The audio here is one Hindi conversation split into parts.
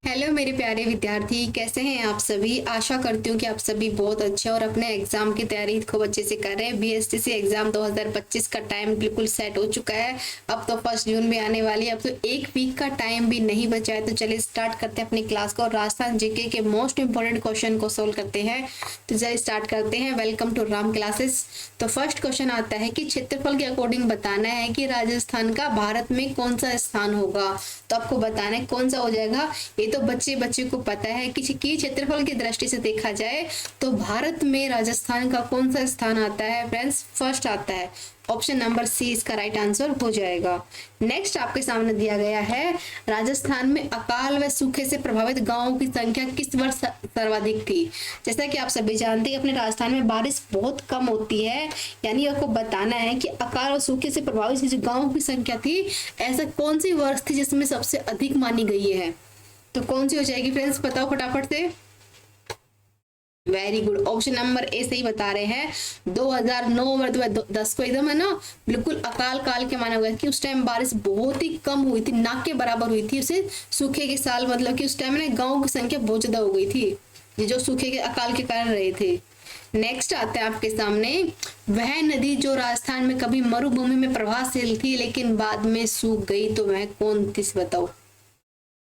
हेलो मेरे प्यारे विद्यार्थी, कैसे हैं आप सभी। आशा करती हूँ कि आप सभी बहुत अच्छे और अपने एग्जाम की तैयारी खूब अच्छे से कर रहे हैं। बीएसटीसी एग्जाम 2025 का टाइम बिल्कुल सेट हो चुका है। अब तो 1 जून भी आने वाली है, अब तो एक वीक का टाइम भी नहीं बचा है। तो चलिए स्टार्ट करते हैं अपनी क्लास को और राजस्थान जीके के मोस्ट इंपोर्टेंट क्वेश्चन को सोल्व करते हैं। तो चलिए स्टार्ट करते हैं। Welcome to Ram classes. तो फर्स्ट क्वेश्चन आता है कि क्षेत्रफल के अकॉर्डिंग बताना है कि राजस्थान का भारत में कौन सा स्थान होगा। तो आपको बताना है कौन सा हो जाएगा। ये तो बच्चे बच्चे को पता है कि क्षेत्रफल की दृष्टि से देखा जाए तो भारत में राजस्थान का कौन सा स्थान आता है फ्रेंड्स, फर्स्ट आता है। ऑप्शन नंबर सी इसका राइट आंसर हो जाएगा। नेक्स्ट आपके सामने दिया गया है, राजस्थान में अकाल व सूखे से प्रभावित गांवों की संख्या किस वर्ष सर्वाधिक थी। जैसा कि आप सभी जानते हैं अपने राजस्थान में बारिश बहुत कम होती है, यानी आपको बताना है कि अकाल और सूखे से प्रभावित जो गांवों की संख्या थी, ऐसा कौन सी वर्ष थी जिसमें सबसे अधिक मानी गई है। तो कौन सी हो जाएगी फ्रेंड्स, बताओ फटाफट से। Very good, option number A सही बता रहे हैं। 2009 में 10 को एकदम है ना, बिल्कुल अकाल काल के माना हुआ है कि उस टाइम बारिश बहुत ही कम हुई थी, ना के बराबर हुई थी। उसे सूखे के साल मतलब कि उस टाइम में गाँव की संख्या बहुत ज्यादा हो गई थी, ये जो सूखे के अकाल के कारण रहे थे। नेक्स्ट आता है आपके सामने, वह नदी जो राजस्थान में कभी मरुभूमि में प्रभावशील थी लेकिन बाद में सूख गई, तो वह कौन थी बताओ।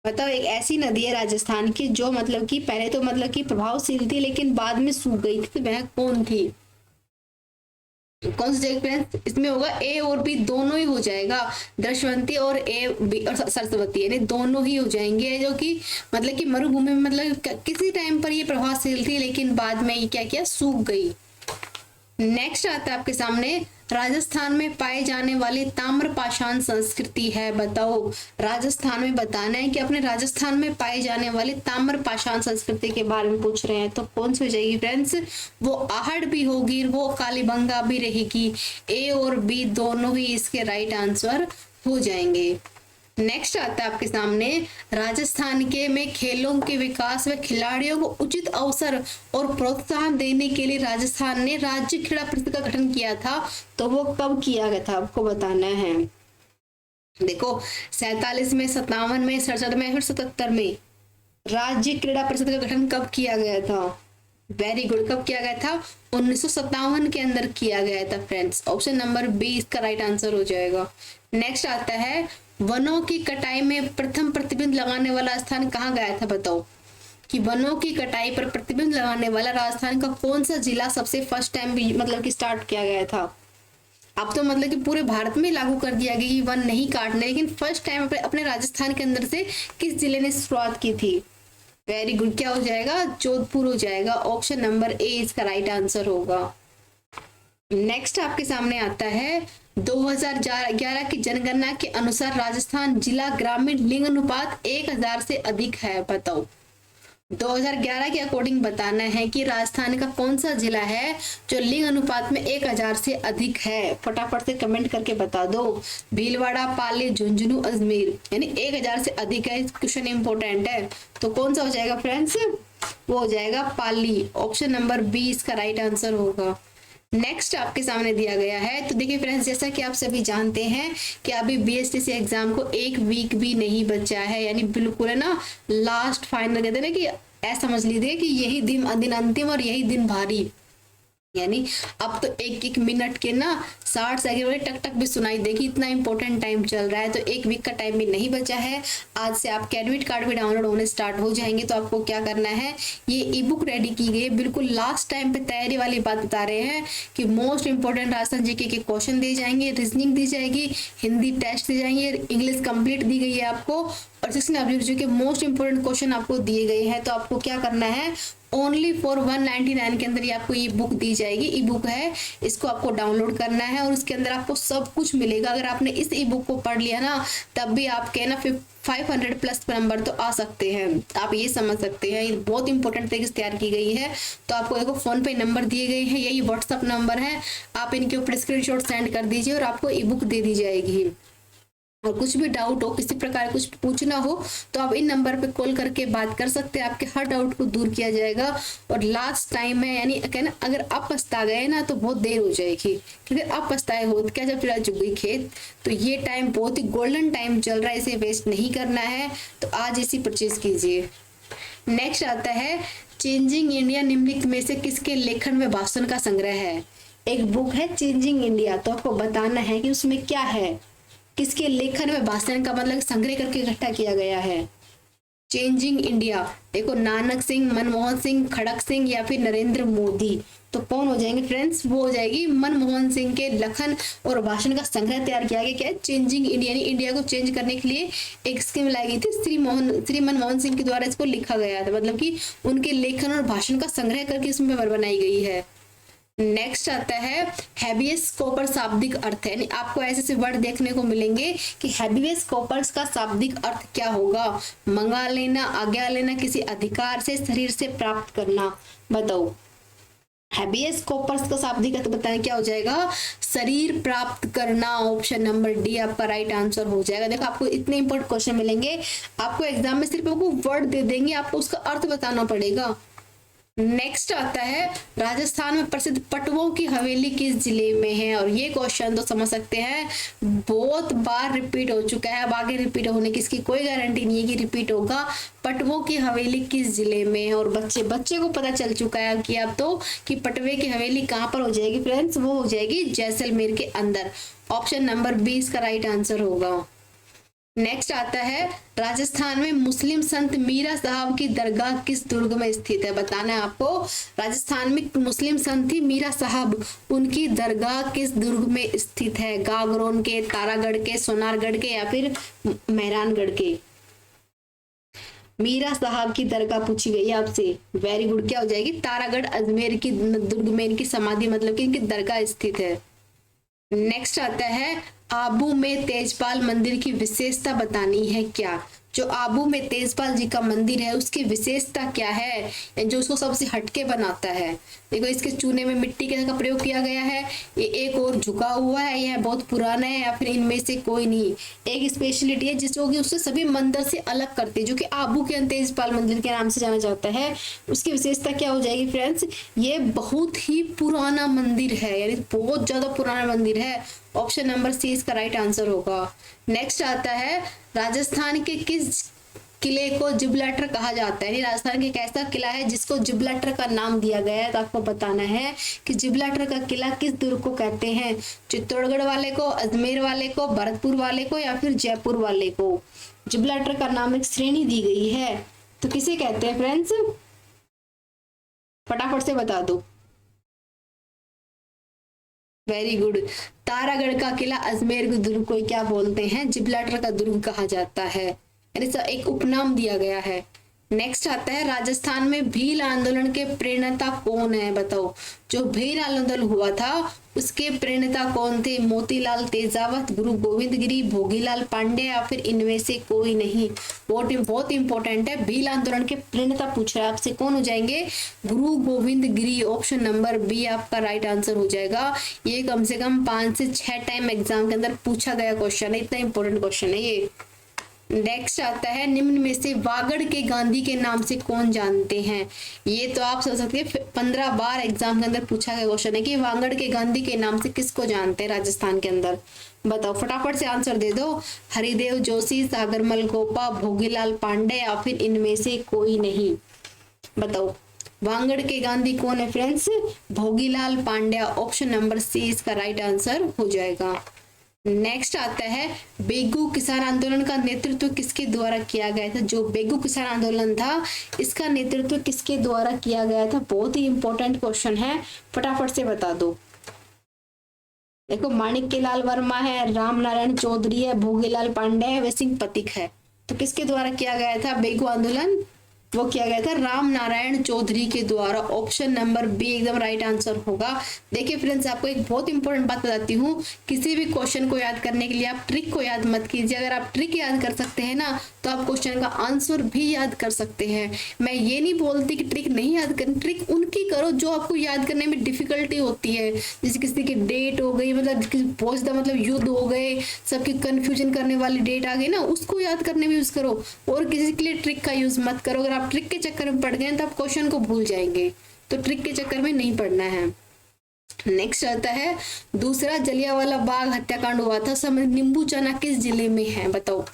बताओ, एक ऐसी नदी है राजस्थान की जो मतलब कि पहले तो मतलब कि प्रभावशील थी लेकिन बाद में सूख गई थी, तो वह कौन थी। तो कौन सी जगह फ्रेंड्स, इसमें होगा ए और बी दोनों ही हो जाएगा। दृश्यवंती और ए बी और सरस्वती, यानी दोनों ही हो जाएंगे, जो कि मतलब कि मरुभूमि में मतलब किसी टाइम पर ये प्रभावशील थी लेकिन बाद में ये क्या किया, सूख गई। नेक्स्ट आता है आपके सामने, राजस्थान में पाए जाने वाली ताम्रपाषाण संस्कृति है, बताओ। राजस्थान में बताना है कि अपने राजस्थान में पाए जाने वाली ताम्रपाषाण संस्कृति के बारे में पूछ रहे हैं। तो कौन सी हो जाएगी फ्रेंड्स, वो आहड़ भी होगी, वो कालीबंगा भी रहेगी। ए और बी दोनों ही इसके राइट आंसर हो जाएंगे। नेक्स्ट आता है आपके सामने, राजस्थान के में खेलों के विकास व खिलाड़ियों को उचित अवसर और प्रोत्साहन देने के लिए राजस्थान ने राज्य क्रीड़ा परिषद का गठन किया था। तो वो कब किया गया था, आपको बताना है। देखो, 47 में, 57 में, 67 में, फिर 77 में राज्य क्रीड़ा परिषद का गठन कब किया गया था। वेरी गुड, कब किया गया था, 1957 के अंदर किया गया था फ्रेंड्स। ऑप्शन नंबर बी इसका राइट आंसर हो जाएगा। नेक्स्ट आता है, वनों की कटाई में प्रथम प्रतिबंध लगाने वाला स्थान कहाँ गया था, बताओ। कि वनों की कटाई पर प्रतिबंध लगाने वाला राजस्थान का कौन सा जिला सबसे फर्स्ट टाइम मतलब कि स्टार्ट किया गया था। अब तो मतलब कि पूरे भारत में लागू कर दिया गया कि वन नहीं काटने, लेकिन फर्स्ट टाइम अपने राजस्थान के अंदर से किस जिले ने शुरुआत की थी। वेरी गुड, क्या हो जाएगा, जोधपुर हो जाएगा। ऑप्शन नंबर ए इसका राइट आंसर होगा। नेक्स्ट आपके सामने आता है, 2011 की जनगणना के अनुसार राजस्थान जिला ग्रामीण लिंग अनुपात 1000 से अधिक है, बताओ। 2011 के अकॉर्डिंग बताना है कि राजस्थान का कौन सा जिला है जो लिंग अनुपात में 1000 से अधिक है। फटाफट से कमेंट करके बता दो। भीलवाड़ा, पाली, झुंझुनू, अजमेर, यानी 1000 से अधिक है। क्वेश्चन इंपोर्टेंट है। तो कौन सा हो जाएगा फ्रेंड्स, वो हो जाएगा पाली। ऑप्शन नंबर बी इसका राइट आंसर होगा। नेक्स्ट आपके सामने दिया गया है, तो देखिए फ्रेंड्स, जैसा कि आप सभी जानते हैं कि अभी बीएसटीसी एग्जाम को एक वीक भी नहीं बचा है, यानी बिल्कुल है ना लास्ट फाइनल, कहते हैं ना कि ऐसा समझ लीजिए कि यही दिन अंतिम और यही दिन भारी, यानी अब तो एक एक मिनट के ना 60 सेकंड वाले टक टक भी सुनाई देगी, इतना इंपॉर्टेंट टाइम चल रहा है। तो एक वीक का टाइम भी नहीं बचा है। आज से आपके एडमिट कार्ड भी डाउनलोड होने स्टार्ट हो जाएंगे। तो आपको क्या करना है, ये ई बुक रेडी की गई है, बिल्कुल लास्ट टाइम पे तैयारी वाली बात बता रहे हैं कि मोस्ट इंपोर्टेंट राजस्थान जीके के क्वेश्चन दिए जाएंगे, रीजनिंग दी जाएगी, हिंदी टेस्ट दी जाएंगे, इंग्लिश कंप्लीट दी गई है आपको, और 16 के मोस्ट इंपोर्टेंट क्वेश्चन आपको दिए गए हैं। तो आपको क्या करना है, ओनली फॉर 199 के अंदर ये आपको ये बुक दी जाएगी। ई बुक है, इसको आपको डाउनलोड करना है और उसके अंदर आपको सब कुछ मिलेगा। अगर आपने इस ई बुक को पढ़ लिया ना, तब भी आपके ना 500 प्लस नंबर तो आ सकते हैं, आप ये समझ सकते हैं। ये बहुत इंपॉर्टेंट तरीके से तैयार की गई है। तो आपको देखो फोन पे नंबर दिए गए हैं, यही व्हाट्सअप नंबर है, आप इनके ऊपर स्क्रीनशॉट सेंड कर दीजिए और आपको ई बुक दे दी जाएगी। और कुछ भी डाउट हो, किसी प्रकार कुछ पूछना हो तो आप इन नंबर पे कॉल करके बात कर सकते हैं, आपके हर डाउट को दूर किया जाएगा। और लास्ट टाइम है, यानी कहना अगर आप पछता गए ना तो बहुत देर हो जाएगी, क्योंकि आप पछताए हो तो क्या जब फिर चुग गई खेत। तो ये टाइम बहुत ही गोल्डन टाइम चल रहा है, इसे वेस्ट नहीं करना है, तो आज इसी परचेज कीजिए। नेक्स्ट आता है चेंजिंग इंडिया निम्नलिखित में से किसके लेखन व भाषण का संग्रह है। एक बुक है चेंजिंग इंडिया, तो आपको बताना है कि उसमें क्या है, किसके लेखन व भाषण का मतलब संग्रह करके इकट्ठा किया गया है। चेंजिंग इंडिया, देखो नानक सिंह, मनमोहन सिंह, खड़क सिंह या फिर नरेंद्र मोदी। तो कौन हो जाएंगे फ्रेंड्स, वो हो जाएगी मनमोहन सिंह के लेखन और भाषण का संग्रह तैयार किया गया। क्या है, चेंजिंग इंडिया, यानी इंडिया को चेंज करने के लिए एक स्कीम लाई गई थी, श्री मनमोहन सिंह के द्वारा इसको लिखा गया था, मतलब कि उनके लेखन और भाषण का संग्रह करके इसमें बनाई गई है। नेक्स्ट आता है हैबियस कॉर्पस शाब्दिक अर्थ है, यानी आपको ऐसे ऐसे वर्ड देखने को मिलेंगे कि हैबियस कॉर्पस का शाब्दिक अर्थ क्या होगा। मंगा लेना, आज्ञा लेना, किसी अधिकार से, शरीर से प्राप्त करना। बताओ हैबियस कॉर्पस का शाब्दिक अर्थ बताएं क्या हो जाएगा, शरीर प्राप्त करना। ऑप्शन नंबर डी आपका राइट आंसर हो जाएगा। देखो आपको इतने इंपॉर्टेंट क्वेश्चन मिलेंगे, आपको एग्जाम में सिर्फ आपको वर्ड दे देंगे, आपको उसका अर्थ बताना पड़ेगा। नेक्स्ट आता है राजस्थान में प्रसिद्ध पटवों की हवेली किस जिले में है। और ये क्वेश्चन तो समझ सकते हैं बहुत बार रिपीट हो चुका है, अब आगे रिपीट होने की इसकी कोई गारंटी नहीं है कि रिपीट होगा। पटवों की हवेली किस जिले में है, और बच्चे को पता चल चुका है कि अब तो कि पटवे की हवेली कहाँ पर हो जाएगी फ्रेंड्स, वो हो जाएगी जैसलमेर के अंदर। ऑप्शन नंबर 20 का राइट आंसर होगा। नेक्स्ट आता है राजस्थान में मुस्लिम संत मीरा साहब की दरगाह किस दुर्ग में स्थित है। बताना है आपको, राजस्थान में मुस्लिम संत थी मीरा साहब, उनकी दरगाह किस दुर्ग में स्थित है। गागरोन के, तारागढ़ के, सोनारगढ़ के या फिर मेहरानगढ़ के। मीरा साहब की दरगाह पूछी गई है आपसे, वेरी गुड। क्या हो जाएगी, तारागढ़ अजमेर की दुर्ग में इनकी समाधि मतलब कि इनकी दरगाह स्थित है। नेक्स्ट आता है आबू में तेजपाल मंदिर की विशेषता बतानी है क्या। जो आबू में तेजपाल जी का मंदिर है उसकी विशेषता क्या है, जो उसको सबसे हटके बनाता है। देखो इसके चूने में मिट्टी का प्रयोग किया गया है, ये एक और झुका हुआ है, यह बहुत पुराना है या फिर इनमें से कोई नहीं। एक स्पेशलिटी है जिसको कि उससे सभी मंदिर से अलग करती है, जो कि आबू के तेजपाल मंदिर के नाम से जाना जाता है। उसकी विशेषता क्या हो जाएगी फ्रेंड्स, ये बहुत ही पुराना मंदिर है, यानी बहुत ज्यादा पुराना मंदिर है। ऑप्शन नंबर सी इसका राइट आंसर होगा। नेक्स्ट आता है राजस्थान के किस किले को जिब्राल्टर कहा जाता है। राजस्थान के एक ऐसा किला है जिसको जिब्राल्टर का नाम दिया गया है, तो आपको बताना है कि जिब्राल्टर का किला किस दुर्ग को कहते हैं। चित्तौड़गढ़ वाले को, अजमेर वाले को, भरतपुर वाले को या फिर जयपुर वाले को। जिब्राल्टर का नाम एक श्रेणी दी गई है, तो किसे कहते हैं फ्रेंड्स, फटाफट से बता दो। वेरी गुड, तारागढ़ का किला अजमेर के दुर्ग को क्या बोलते हैं, जिब्राल्टर का दुर्ग कहा जाता है, यानी एक उपनाम दिया गया है। नेक्स्ट आता है राजस्थान में भील आंदोलन के प्रेरणा कौन है। बताओ जो भील आंदोलन हुआ था उसके प्रेरणा कौन थे। मोतीलाल तेजावत, गुरु गोविंद गिरी, भोगीलाल पांडे या फिर इनमें से कोई नहीं। बहुत इंपॉर्टेंट है, भील आंदोलन के प्रेरणा पूछ रहा है आपसे, कौन हो जाएंगे, गुरु गोविंद गिरी। ऑप्शन नंबर बी आपका राइट आंसर हो जाएगा। ये कम से कम 5 से 6 टाइम एग्जाम के अंदर पूछा गया क्वेश्चन है, इतना इंपॉर्टेंट क्वेश्चन है ये। नेक्स्ट आता है निम्न में से वागड़ के गांधी के नाम से कौन जानते हैं। ये तो आप समझ सकते हैं 15 बार एग्जाम के अंदर पूछा गया क्वेश्चन है कि वागड़ के गांधी के नाम से किसको जानते हैं राजस्थान के अंदर। बताओ फटाफट से आंसर दे दो। हरिदेव जोशी, सागरमल गोपा, भोगीलाल पांडे या फिर इनमें से कोई नहीं। बताओ वागड़ के गांधी कौन है friends, Bhogilal Pandya. Option number C इसका राइट आंसर हो जाएगा। नेक्स्ट आता है बेगू किसान आंदोलन का नेतृत्व किसके द्वारा किया गया था। जो बेगू किसान आंदोलन था इसका नेतृत्व किसके द्वारा किया गया था, बहुत ही इंपॉर्टेंट क्वेश्चन है, फटाफट से बता दो। देखो माणिक्यलाल वर्मा है, राम नारायण चौधरी है, भोगीलाल पांडे है, व सिंह पथिक है। तो किसके द्वारा किया गया था बेगू आंदोलन, वो किया गया था राम नारायण चौधरी के द्वारा। ऑप्शन नंबर बी एकदम राइट आंसर होगा। देखिए फ्रेंड्स आपको एक बहुत इंपॉर्टेंट बात बताती हूँ, किसी भी क्वेश्चन को याद करने के लिए आप ट्रिक को याद मत कीजिए। अगर आप ट्रिक याद कर सकते हैं ना तो आप क्वेश्चन का आंसर भी याद कर सकते हैं। मैं ये नहीं बोलती कि ट्रिक नहीं याद करनी, ट्रिक उनकी करो जो आपको याद करने में डिफिकल्टी होती है। जैसे किसी की डेट हो गई, मतलब बहुत मतलब युद्ध हो गए, सबकी कंफ्यूजन करने वाली डेट आ गई ना, उसको याद करने में यूज करो, और किसी के लिए ट्रिक का यूज मत करो। अगर आप ट्रिक के चक्कर में पड़ गए तो आप क्वेश्चन को भूल जाएंगे, तो ट्रिक के चक्कर में नहीं पड़ना है। नेक्स्ट आता है दूसरा, जलियांवाला बाग हत्याकांड हुआ था समय नींबू चना किस जिले में है, बताओ।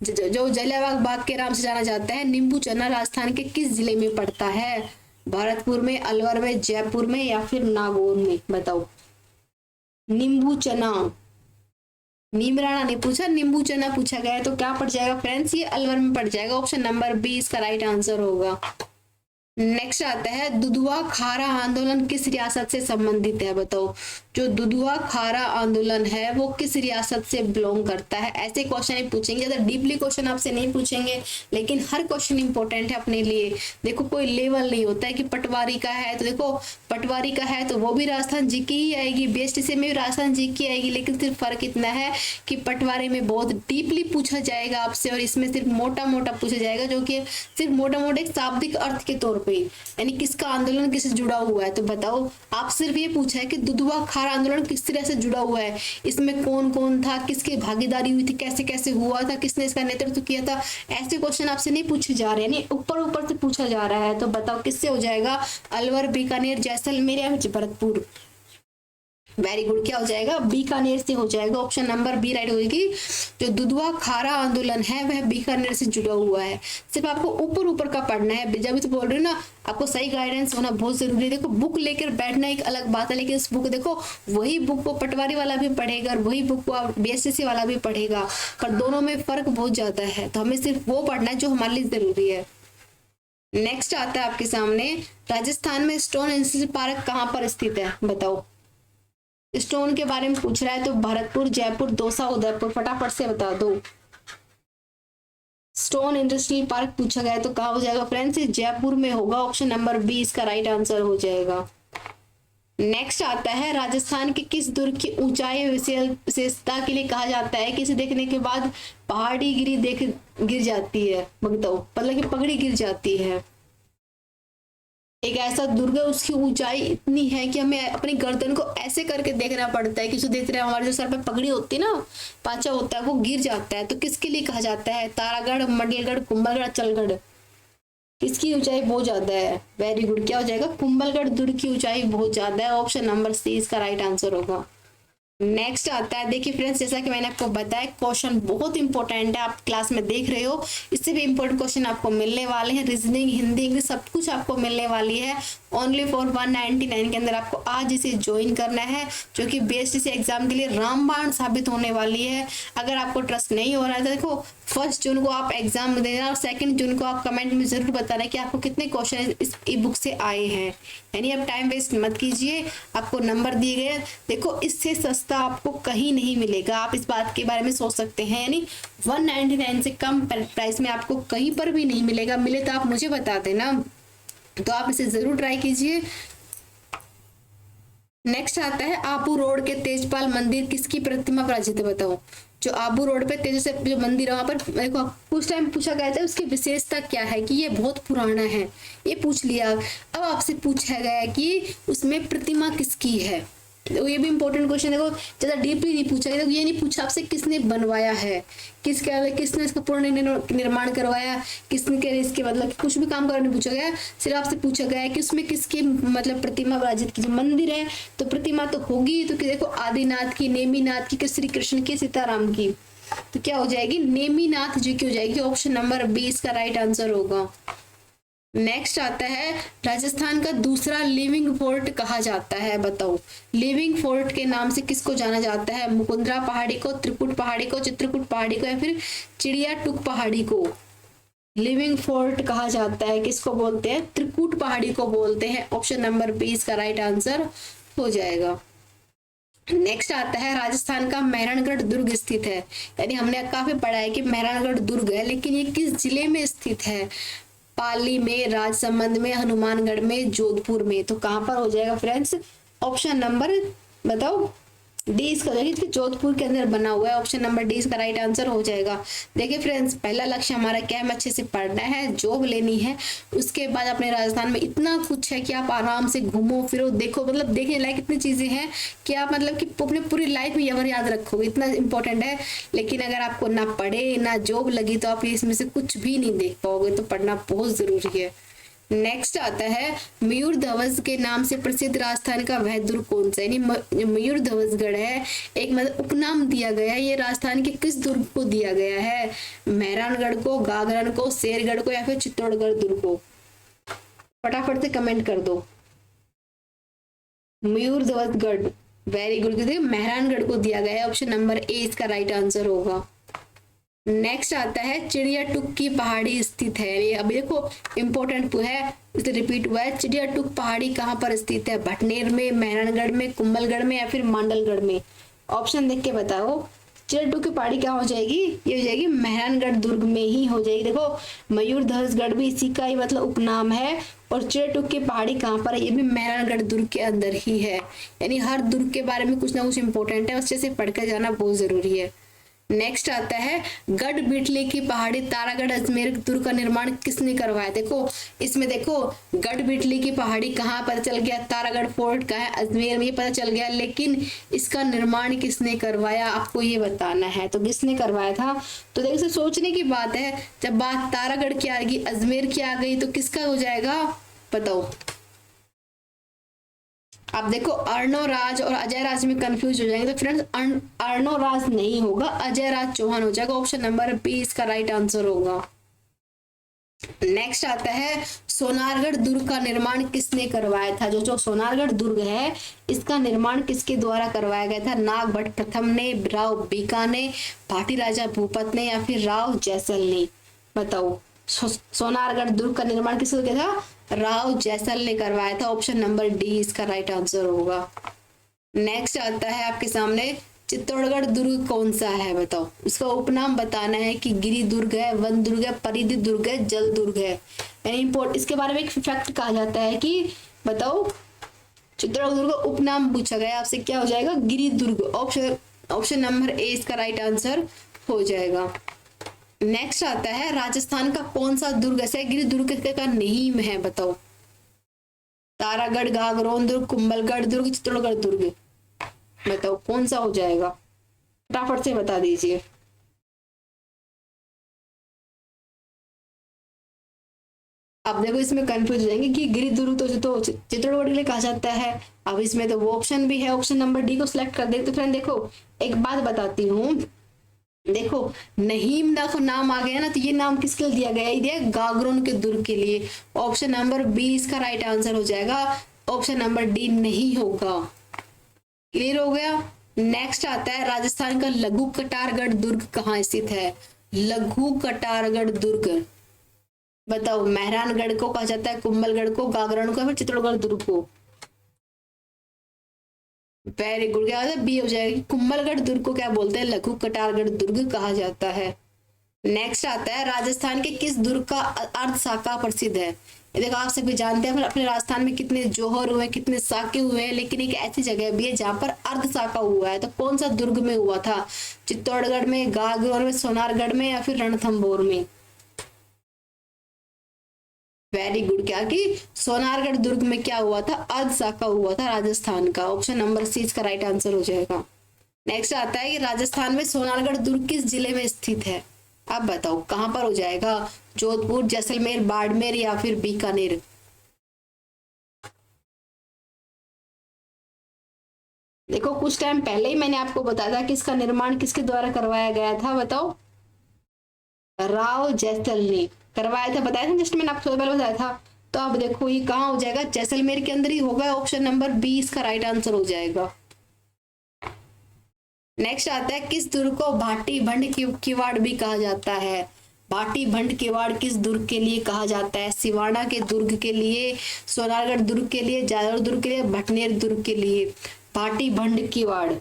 जो जलियांवाला बाग के नाम से जाना जाता है, नींबू चना राजस्थान के किस जिले में पड़ता है? भरतपुर में, अलवर में, जयपुर में या फिर नागौर में, बताओ। नींबू चना, नीमराना नहीं पूछा, नींबू चना पूछा गया है, तो क्या पड़ जाएगा फ्रेंड्स? ये अलवर में पड़ जाएगा। ऑप्शन नंबर बी इसका राइट आंसर होगा। नेक्स्ट आता है दुधवा खारा आंदोलन किस रियासत से संबंधित है, बताओ। जो दुधवा खारा आंदोलन है वो किस रियासत से बिलोंग करता है? ऐसे क्वेश्चन ही पूछेंगे, ज्यादा डीपली क्वेश्चन आपसे नहीं पूछेंगे, लेकिन हर क्वेश्चन इंपॉर्टेंट है अपने लिए। देखो कोई लेवल नहीं होता है कि पटवारी का है तो देखो पटवारी का है तो वो भी राजस्थान जी की ही आएगी, बीएसटीसी में भी राजस्थान जी की आएगी, लेकिन सिर्फ फर्क इतना है कि पटवारी में बहुत डीपली पूछा जाएगा आपसे, और इसमें सिर्फ मोटा मोटा पूछा जाएगा, जो कि सिर्फ मोटा मोटा एक शाब्दिक अर्थ के तौर पे, यानी किसका आंदोलन किससे जुड़ा हुआ है। तो बताओ, आप सिर्फ ये पूछा है कि दुधवा खारा आंदोलन किस तरह से जुड़ा हुआ है, इसमें कौन कौन था, किसकी भागीदारी हुई थी, कैसे कैसे हुआ था, किसने इसका नेतृत्व किया था, ऐसे क्वेश्चन आपसे नहीं पूछे जा रहे हैं, यानी ऊपर ऊपर से पूछा जा रहा है। तो बताओ किससे हो जाएगा? अलवर, बीकानेर, जैसलमेर या भरतपुर? वेरी गुड, क्या हो जाएगा? बीकानेर से हो जाएगा। ऑप्शन नंबर बी राइट होगी। जो दुधवा खारा आंदोलन है वह बीकानेर से जुड़ा हुआ है। सिर्फ आपको ऊपर ऊपर का पढ़ना है, जब भी तो बोल रही हूँ ना, आपको सही गाइडेंस होना बहुत जरूरी है। देखो बुक लेकर बैठना एक अलग बात है, लेकिन इस बुक देखो वही बुक को पटवारी वाला भी पढ़ेगा और वही बुक को बीएसटीसी वाला भी पढ़ेगा, पर दोनों में फर्क बहुत ज्यादा है। तो हमें सिर्फ वो पढ़ना है जो हमारे लिए जरूरी है। नेक्स्ट आता है आपके सामने, राजस्थान में स्टोन इंस्टीट्यूट पार्क कहाँ पर स्थित है, बताओ। स्टोन के बारे में पूछ रहा है तो भरतपुर, जयपुर, दौसा, उदयपुर, फटाफट से बता दो। स्टोन इंडस्ट्रियल पार्क पूछा गया है तो कहाँ हो जाएगा फ्रेंड्स? जयपुर में होगा। ऑप्शन नंबर बी इसका राइट आंसर हो जाएगा। नेक्स्ट आता है, राजस्थान के किस दुर्ग की ऊंचाई विशेषता के लिए कहा जाता है कि इसे देखने के बाद पहाड़ी गिर जाती है, बताओ, मतलब कि पगड़ी गिर जाती है। एक ऐसा दुर्ग है उसकी ऊंचाई इतनी है कि हमें अपनी गर्दन को ऐसे करके देखना पड़ता है कि उसे देख रहे हैं, हमारे जो सर पे पगड़ी होती है ना, पांचा होता है, वो गिर जाता है। तो किसके लिए कहा जाता है? तारागढ़, मंडलगढ़, कुंभलगढ़, अचलगढ़? किसकी ऊंचाई बहुत ज्यादा है? वेरी गुड, क्या हो जाएगा? कुंभलगढ़ दुर्ग की ऊंचाई बहुत ज्यादा है। ऑप्शन नंबर सी इसका राइट आंसर होगा। नेक्स्ट आता है, देखिए फ्रेंड्स, जैसा कि मैंने आपको बताया क्वेश्चन बहुत इंपॉर्टेंट है, आप क्लास में देख रहे हो, इससे भी इंपॉर्टेंट क्वेश्चन आपको मिलने वाले हैं। रीजनिंग, हिंदी, इंग्लिश सब कुछ आपको मिलने वाली है। ओनली फॉर 199 के अंदर आपको आज इसे ज्वाइन करना है, जो कि बीएसटीसी एग्जाम के लिए रामबाण साबित होने वाली है। अगर आपको ट्रस्ट नहीं हो रहा है तो देखो 1 जून को आप एग्जाम देना और 2 जून को आप कमेंट में जरूर बताना कि आपको कितने क्वेश्चन इस ई बुक से आए हैं। यानी अब टाइम वेस्ट मत कीजिए, आपको नंबर दिए गए, देखो इससे सस्ता आपको कहीं नहीं मिलेगा, आप इस बात के बारे में सोच सकते हैं। यानी 199 से कम प्राइस में आपको कहीं पर भी नहीं मिलेगा, मिले तो आप मुझे बता देना, तो आप इसे जरूर ट्राई कीजिए। नेक्स्ट आता है, आबू रोड के तेजपाल मंदिर किसकी प्रतिमा पराजित है, बताओ। जो आबू रोड पे तेज से जो मंदिर है वहां पर मेरे को उस टाइम पूछा गया था उसकी विशेषता क्या है, कि ये बहुत पुराना है, ये पूछ लिया। अब आपसे पूछा गया कि उसमें प्रतिमा किसकी है, तो ये भी इंपॉर्टेंट क्वेश्चन। देखो ज्यादा डीपली नहीं पूछा गया, ये नहीं पूछा आपसे किसने बनवाया है, किसने इसका पूर्ण निर्माण करवाया, किसने इसके मतलब कुछ भी काम करने पूछा गया, सिर्फ आपसे पूछा गया है कि उसमें किसकी मतलब प्रतिमा विराजित की। जो मंदिर है तो प्रतिमा तो होगी, तो देखो आदिनाथ की, नेमीनाथ की, श्री कृष्ण की, सीताराम की, तो क्या हो जाएगी? नेमीनाथ जी की हो जाएगी। ऑप्शन नंबर बी इसका राइट आंसर होगा। नेक्स्ट आता है, राजस्थान का दूसरा लिविंग फोर्ट कहा जाता है, बताओ। लिविंग फोर्ट के नाम से किसको जाना जाता है? मुकुंदरा पहाड़ी को, त्रिकुट पहाड़ी को, चित्रकूट पहाड़ी को या फिर चिड़ियाटुक पहाड़ी को? लिविंग फोर्ट कहा जाता है किसको बोलते हैं? त्रिकुट पहाड़ी को बोलते हैं। ऑप्शन नंबर बी इसका राइट आंसर हो जाएगा। नेक्स्ट आता है, राजस्थान का मेहरणगढ़ दुर्ग स्थित है, यानी हमने काफी पढ़ा है कि मेहरणगढ़ दुर्ग है, लेकिन ये किस जिले में स्थित है? पाली में, राजसमंद में, हनुमानगढ़ में, जोधपुर में? तो कहां पर हो जाएगा फ्रेंड्स? ऑप्शन नंबर बताओ, डी इसका हो जाएगा, क्योंकि जोधपुर के अंदर बना हुआ है। ऑप्शन नंबर डी इसका राइट आंसर हो जाएगा। देखिए फ्रेंड्स, पहला लक्ष्य हमारा क्या है, अच्छे से पढ़ना है, जॉब लेनी है। उसके बाद अपने राजस्थान में इतना कुछ है कि आप आराम से घूमो फिरो, देखो, मतलब देखने लायक इतनी चीजें हैं कि आप मतलब कि अपने पूरी लाइफ में ये याद रखोगे, इतना इंपॉर्टेंट है। लेकिन अगर आपको ना पढ़े ना जॉब लगी तो आप इसमें से कुछ भी नहीं देख पाओगे, तो पढ़ना बहुत जरूरी है। नेक्स्ट आता है, मयूर ध्वज के नाम से प्रसिद्ध राजस्थान का वह दुर्ग कौन सा है। यानी मयूर ध्वजगढ़ है, एक मतलब उपनाम दिया गया है, ये राजस्थान के किस दुर्ग को दिया गया है, मेहरानगढ़ को, गागरण को, शेरगढ़ को, या फिर चित्तौड़गढ़ दुर्ग को। फटाफट से कमेंट कर दो। मयूर ध्वजगढ़, वेरी गुड, मेहरानगढ़ को दिया गया है। ऑप्शन नंबर ए इसका राइट आंसर होगा। नेक्स्ट आता है, चिड़ियाटुक की पहाड़ी स्थित है। ये अभी देखो इंपॉर्टेंट है, इसे रिपीट हुआ है। चिड़ियाटुक पहाड़ी कहाँ पर स्थित है, भटनेर में, मेहरानगढ़ में, कुंभलगढ़ में, या फिर मांडलगढ़ में। ऑप्शन देख के बताओ। चिड़ियाटुक की पहाड़ी कहाँ हो जाएगी, ये हो जाएगी मेहरानगढ़ दुर्ग में ही हो जाएगी। देखो मयूर ध्वजगढ़ भी इसी का ही मतलब उपनाम है, और चिड़ियाटुक की पहाड़ी कहाँ पर है, ये भी मेहरानगढ़ दुर्ग के अंदर ही है। यानी हर दुर्ग के बारे में कुछ ना कुछ इंपॉर्टेंट है, अच्छे से पढ़ कर जाना बहुत जरूरी है। नेक्स्ट आता है, गढ़ बिटले की पहाड़ी तारागढ़ अजमेर दुर्ग का निर्माण किसने करवाया। देखो इसमें देखो, गढ़ बिटले की पहाड़ी कहाँ पता चल गया, तारागढ़ फोर्ट का है, अजमेर में पता चल गया, लेकिन इसका निर्माण किसने करवाया आपको ये बताना है। तो किसने करवाया था, तो देखो इसे सोचने की बात है। जब बात तारागढ़ की आ गई, अजमेर की आ गई, तो किसका हो जाएगा बताओ। अब देखो अर्णव राज और अजय राज में कंफ्यूज हो जाएंगे, तो फ्रेंड्स अर्णव राज नहीं होगा, अजय राज चौहान हो जाएगा। ऑप्शन नंबर बी इसका राइट आंसर होगा। नेक्स्ट आता है, सोनारगढ़ दुर्ग का निर्माण किसने करवाया था। जो सोनारगढ़ दुर्ग है, इसका निर्माण किसके द्वारा करवाया गया था, नाग भट्ट प्रथम ने, राव बीका ने, भाटी राजा भूपत ने, या फिर राव जैसल ने। बताओ सोनारगढ़ दुर्ग का निर्माण किसने किया था, राव जैसल ने करवाया था। ऑप्शन नंबर डी इसका राइट आंसर होगा। नेक्स्ट आता है आपके सामने, चित्तौड़गढ़ दुर्ग कौन सा है बताओ। इसका उपनाम बताना है कि गिरी दुर्ग है, वन दुर्ग है, परिधि दुर्ग है, जल दुर्ग है। यानी इसके बारे में एक फैक्ट कहा जाता है कि बताओ चित्तौड़गढ़ दुर्ग का उपनाम पूछा गया आपसे, क्या हो जाएगा, गिरी दुर्ग। ऑप्शन नंबर ए इसका राइट आंसर हो जाएगा। नेक्स्ट आता है, राजस्थान का कौन सा दुर्ग ऐसे गिरी दुर्ग का नेम है बताओ। तारागढ़, गागरोन दुर्ग, कुंभलगढ़ दुर्ग, चित्तौड़गढ़ दुर्ग, बताओ कौन सा हो जाएगा, फटाफट से बता दीजिए। अब देखो इसमें कंफ्यूज हो जाएंगे कि गिरी दुर्ग तो चित्तौड़गढ़ के लिए कहा जाता है। अब इसमें तो वो ऑप्शन भी है, ऑप्शन नंबर डी को सिलेक्ट कर दे। तो फ्रेंड देखो एक बात बताती हूँ, देखो नहीम नाम आ गया ना, तो ये नाम किसके लिए दिया गया, ये गागरोन के दुर्ग के लिए। ऑप्शन नंबर बी इसका राइट आंसर हो जाएगा, ऑप्शन नंबर डी नहीं होगा। क्लियर हो गया। नेक्स्ट आता है, राजस्थान का लघु कटारगढ़ दुर्ग कहाँ स्थित है। लघु कटारगढ़ दुर्ग बताओ, मेहरानगढ़ को कहा जाता है, कुंभलगढ़ को, गागरण को, फिर चित्तौड़गढ़ दुर्ग को। वेरी गुड, क्या होता है बी हो जाएगी। कुंभलगढ़ दुर्ग को क्या बोलते हैं, लघु कटारगढ़ दुर्ग कहा जाता है। नेक्स्ट आता है, राजस्थान के किस दुर्ग का अर्ध साका प्रसिद्ध है। ये देखो आप सभी जानते हैं अपने राजस्थान में कितने जोहर हुए, कितने साके हुए हैं, लेकिन एक ऐसी जगह भी है जहां पर अर्ध साका हुआ है। तो कौन सा दुर्ग में हुआ था, चित्तौड़गढ़ में, गागरोन में, सोनारगढ़ में, या फिर रणथंभौर में। वेरी गुड, क्या कि सोनारगढ़ दुर्ग में क्या हुआ था, अर्ध साका हुआ था राजस्थान का। ऑप्शन नंबर सी इसका राइट आंसर हो जाएगा। नेक्स्ट आता है कि राजस्थान में सोनारगढ़ दुर्ग किस जिले में स्थित है। अब बताओ कहां पर हो जाएगा, जोधपुर, जैसलमेर, बाड़मेर, या फिर बीकानेर। देखो कुछ टाइम पहले ही मैंने आपको बताया था कि इसका निर्माण किसके द्वारा करवाया गया था, बताओ। राव जैसल ने करवाया था, बताया था जस्ट मैंने आपको पहले बताया था। तो अब देखो ये कहाँ हो जाएगा, जैसलमेर के अंदर ही होगा। ऑप्शन नंबर बी इसका राइट आंसर हो जाएगा। नेक्स्ट आता है, किस दुर्ग को भाटी भंड किवाड़ भी कहा जाता है। भाटी भंड किवाड़ किस दुर्ग के लिए कहा जाता है, सिवाना के दुर्ग के लिए, सोनारगढ़ दुर्ग के लिए, जालोर दुर्ग के लिए, भटनेर दुर्ग के लिए। भाटी भंड किवाड़,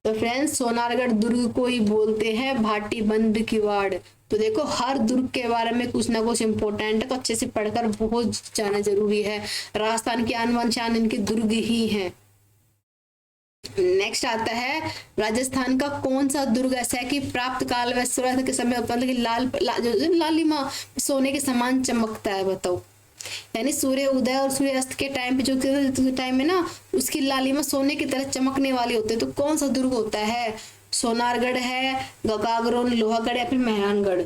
तो फ्रेंड्स सोनारगढ़ दुर्ग को ही बोलते हैं भाटी बंद किवाड़। तो देखो हर दुर्ग के बारे में कुछ ना कुछ इंपॉर्टेंट है, तो अच्छे से पढ़कर बहुत जाना जरूरी है। राजस्थान की आन बान शान इनके दुर्ग ही हैं। नेक्स्ट आता है राजस्थान का कौन सा दुर्ग ऐसा है कि प्राप्त काल व सूर्यास्त के समय मतलब कि लालिमा सोने के समान चमकता है, बताओ। यानी सूर्य उदय और सूर्य अस्त के टाइम पे जो टाइम है ना, उसकी लालिमा सोने की तरह चमकने वाली होती है। तो कौन सा दुर्ग होता है? सोनारगढ़ है, गगाग्रोन, लोहागढ़ या फिर मेहरानगढ़।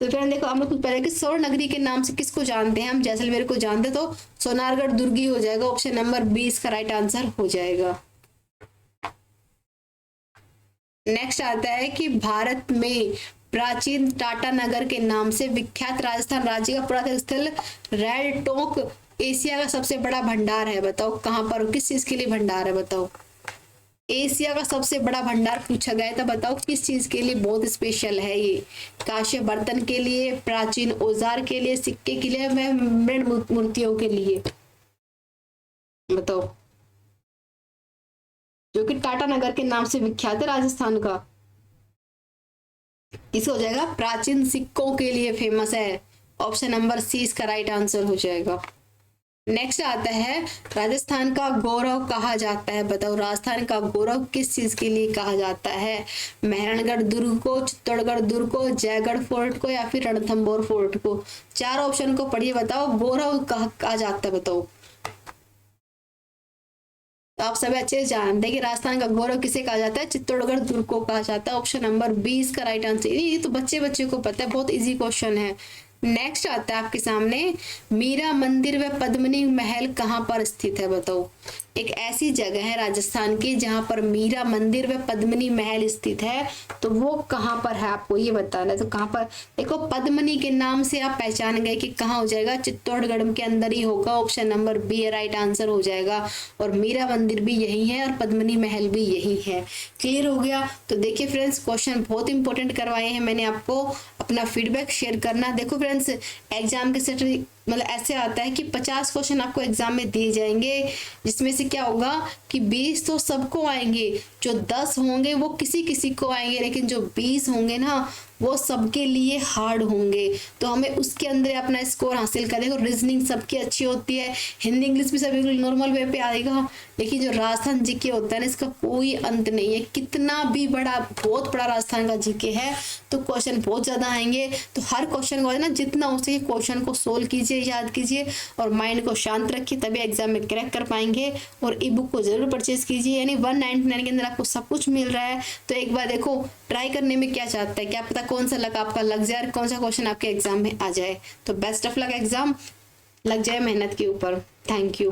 तो फ्रेंड देखो, हम लोग कुछ पहले कि स्वर्ण नगरी के नाम से किसको जानते हैं? हम जैसलमेर को जानते, तो सोनारगढ़ दुर्ग ही हो जाएगा। ऑप्शन नंबर 20 का राइट आंसर हो जाएगा। नेक्स्ट आता है कि भारत में प्राचीन टाटा नगर के नाम से विख्यात राजस्थान राज्य का पुरातन स्थल रेड टोंक एशिया का सबसे बड़ा भंडार है, बताओ कहां पर, किस चीज के लिए भंडार है? बताओ, एशिया का सबसे बड़ा भंडार पूछा गया था, बताओ किस चीज के लिए बहुत स्पेशल है ये? कांस्य बर्तन के लिए, प्राचीन औजार के लिए, सिक्के के लिए, मृण मूर्तियों के लिए, बताओ। जो कि टाटा नगर के नाम से विख्यात है राजस्थान का, इसे हो जाएगा प्राचीन सिक्कों के लिए फेमस है। ऑप्शन नंबर सी इसका राइट आंसर हो जाएगा। नेक्स्ट आता है राजस्थान का गौरव कहा जाता है, बताओ राजस्थान का गौरव किस चीज के लिए कहा जाता है? मेहरानगढ़ दुर्ग को, चित्तौड़गढ़ दुर्ग को, जयगढ़ फोर्ट को या फिर रणथंभौर फोर्ट को? चार ऑप्शन को पढ़िए, बताओ गौरव कहा जाता है, बताओ। तो आप सभी अच्छे से जानते हैं कि राजस्थान का गौरव किसे कहा जाता है? चित्तौड़गढ़ दुर्ग को कहा जाता है। ऑप्शन नंबर 20 का राइट आंसर। ये तो बच्चे बच्चे को पता है, बहुत इजी क्वेश्चन है। नेक्स्ट आता है आपके सामने, मीरा मंदिर व पद्मिनी महल कहाँ पर स्थित है, बताओ। एक ऐसी जगह है राजस्थान की जहां पर मीरा मंदिर व पद्मिनी महल स्थित है, तो वो कहां पर है आपको ये बताना है। तो कहां पर, देखो पद्मिनी के नाम से आप पहचान गए कि कहाँ हो जाएगा, चित्तौड़गढ़ के अंदर ही होगा। Option number B right answer हो जाएगा। और मीरा मंदिर भी यही है और पद्मिनी महल भी यही है। क्लियर हो गया? तो देखिए फ्रेंड्स, क्वेश्चन बहुत इंपॉर्टेंट करवाए हैं मैंने आपको। अपना फीडबैक शेयर करना। देखो फ्रेंड्स, एग्जाम के सेट मतलब ऐसे आता है कि 50 क्वेश्चन आपको एग्जाम में दिए जाएंगे, जिसमें से क्या होगा कि 20 तो सबको आएंगे, जो 10 होंगे वो किसी किसी को आएंगे, लेकिन जो 20 होंगे ना वो सबके लिए हार्ड होंगे। तो हमें उसके अंदर अपना स्कोर हासिल करें। देखो रीजनिंग सबकी अच्छी होती है, हिंदी इंग्लिश भी सब बिल्कुल नॉर्मल वे पे आएगा, लेकिन जो राजस्थान जीके होता है ना, इसका कोई अंत नहीं है। कितना भी बड़ा, बहुत बड़ा राजस्थान का जीके है, तो क्वेश्चन बहुत ज्यादा आएंगे। तो हर क्वेश्चन को ना जितना हो सके क्वेश्चन को सोल्व कीजिए, याद कीजिए और माइंड को शांत रखिए, तभी एग्जाम में क्रैक कर पाएंगे। और ई बुक को जरूर परचेज कीजिए, यानी 199 के अंदर आपको सब कुछ मिल रहा है। तो एक बार देखो, ट्राई करने में क्या चाहता है, क्या पता कौन सा लग आपका लग जाए, कौन सा क्वेश्चन आपके एग्जाम में आ जाए। तो बेस्ट ऑफ लक, एग्जाम लग जाए मेहनत के ऊपर। Thank you.